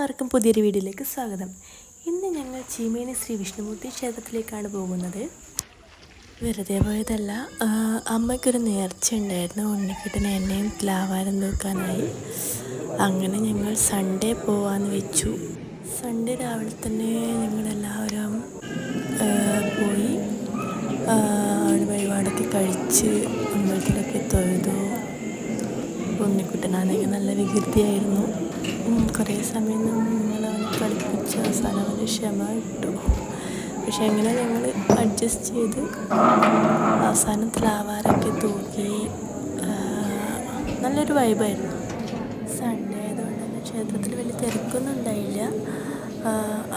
എല്ലാവർക്കും പുതിയൊരു വീഡിയോയിലേക്ക് സ്വാഗതം. ഇന്ന് ഞങ്ങൾ ചീമേനി ശ്രീ വിഷ്ണുമൂർത്തി ക്ഷേത്രത്തിലേക്കാണ് പോകുന്നത്. വെറുതെ പോയതല്ല, അമ്മയ്ക്കൊരു നേർച്ച ഉണ്ടായിരുന്നു ഉണ്ണിക്കുട്ടനെ എന്നെയും ലാവാരം തൂക്കാനായി. അങ്ങനെ ഞങ്ങൾ സൺഡേ പോവാന്ന് വെച്ചു. സൺഡേ രാവിലെ തന്നെ ഞങ്ങളെല്ലാവരും പോയി അവിടെ വഴിപാടൊക്കെ കഴിച്ച് അമ്പലത്തിലൊക്കെ തൊഴുതു. ഉണ്ണിക്കുട്ടനാണെങ്കിൽ നല്ല വികൃതിയായിരുന്നു. കുറേ സമയം ഞങ്ങളവനെ കളിപ്പിച്ച് അവസാനം അവന് ക്ഷമ ഇട്ടു. പക്ഷെ എങ്ങനെ ഞങ്ങൾ അഡ്ജസ്റ്റ് ചെയ്ത് അവസാനം ത്ലാവാരൊക്കെ തൂക്കി. നല്ലൊരു വൈബായിരുന്നു. സൺഡേ ആയതുകൊണ്ട് തന്നെ ക്ഷേത്രത്തിൽ വലിയ തിരക്കൊന്നും ഉണ്ടായില്ല.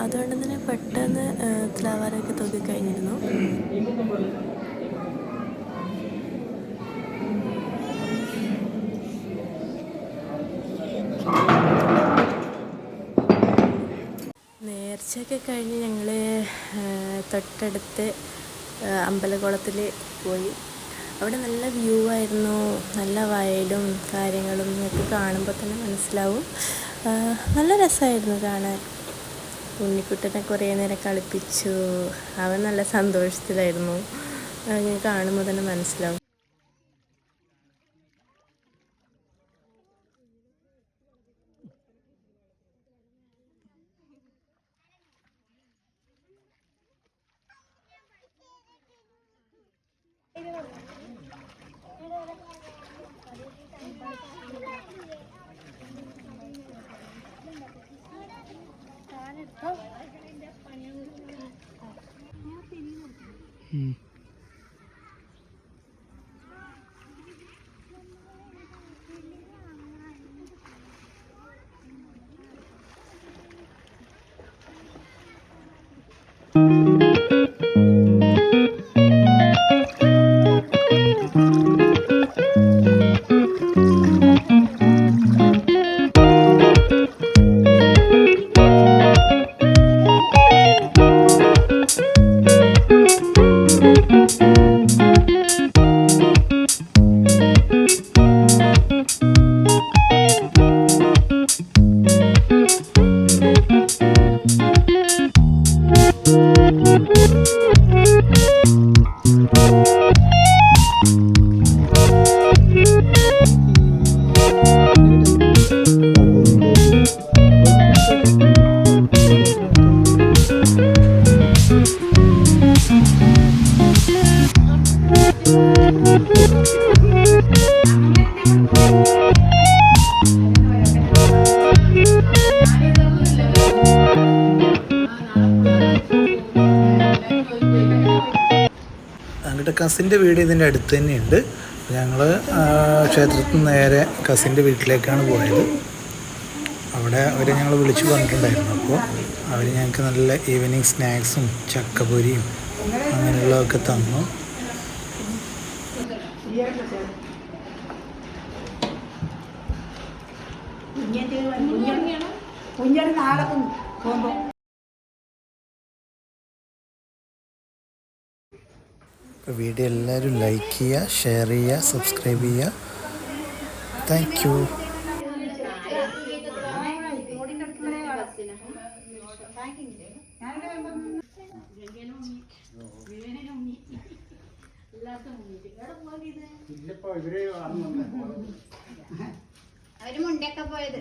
അതുകൊണ്ട് തന്നെ പെട്ടെന്ന് ത്ലാവാരൊക്കെ തൂക്കി കഴിഞ്ഞിരുന്നു. നേർച്ചയൊക്കെ കഴിഞ്ഞ് ഞങ്ങൾ തൊട്ടടുത്ത് അമ്പലക്കുളത്തിൽ പോയി. അവിടെ നല്ല വ്യൂ ആയിരുന്നു. നല്ല വയലും കാര്യങ്ങളും ഒക്കെ കാണുമ്പോൾ തന്നെ മനസ്സിലാവും. നല്ല രസമായിരുന്നു കാണാൻ. ഉണ്ണിക്കുട്ടനെ കുറേ നേരം കളിപ്പിച്ചു. അവൻ നല്ല സന്തോഷത്തിലായിരുന്നു. ഞാൻ കാണുമ്പോൾ തന്നെ മനസ്സിലാവും. ഞങ്ങളുടെ കസിൻ്റെ വീട് ഇതിൻ്റെ അടുത്ത് തന്നെയുണ്ട്. ഞങ്ങൾ ക്ഷേത്രത്തിൽ നേരെ കസിൻ്റെ വീട്ടിലേക്കാണ് പോയത്. അവിടെ അവരെ ഞങ്ങൾ വിളിച്ചു പറഞ്ഞിട്ടുണ്ടായിരുന്നു. അപ്പോൾ അവർ ഞങ്ങൾക്ക് നല്ല ഈവനിങ് സ്നാക്സും ചക്കപ്പൊരിയും അങ്ങനെയുള്ളതൊക്കെ തന്നു. വീഡിയോ എല്ലാവരും ലൈക്ക് ചെയ്യുക, ഷെയർ ചെയ്യുക, സബ്സ്ക്രൈബ് ചെയ്യുക. Thank you. അവര് മുണ്ടൊക്കെ പോയത്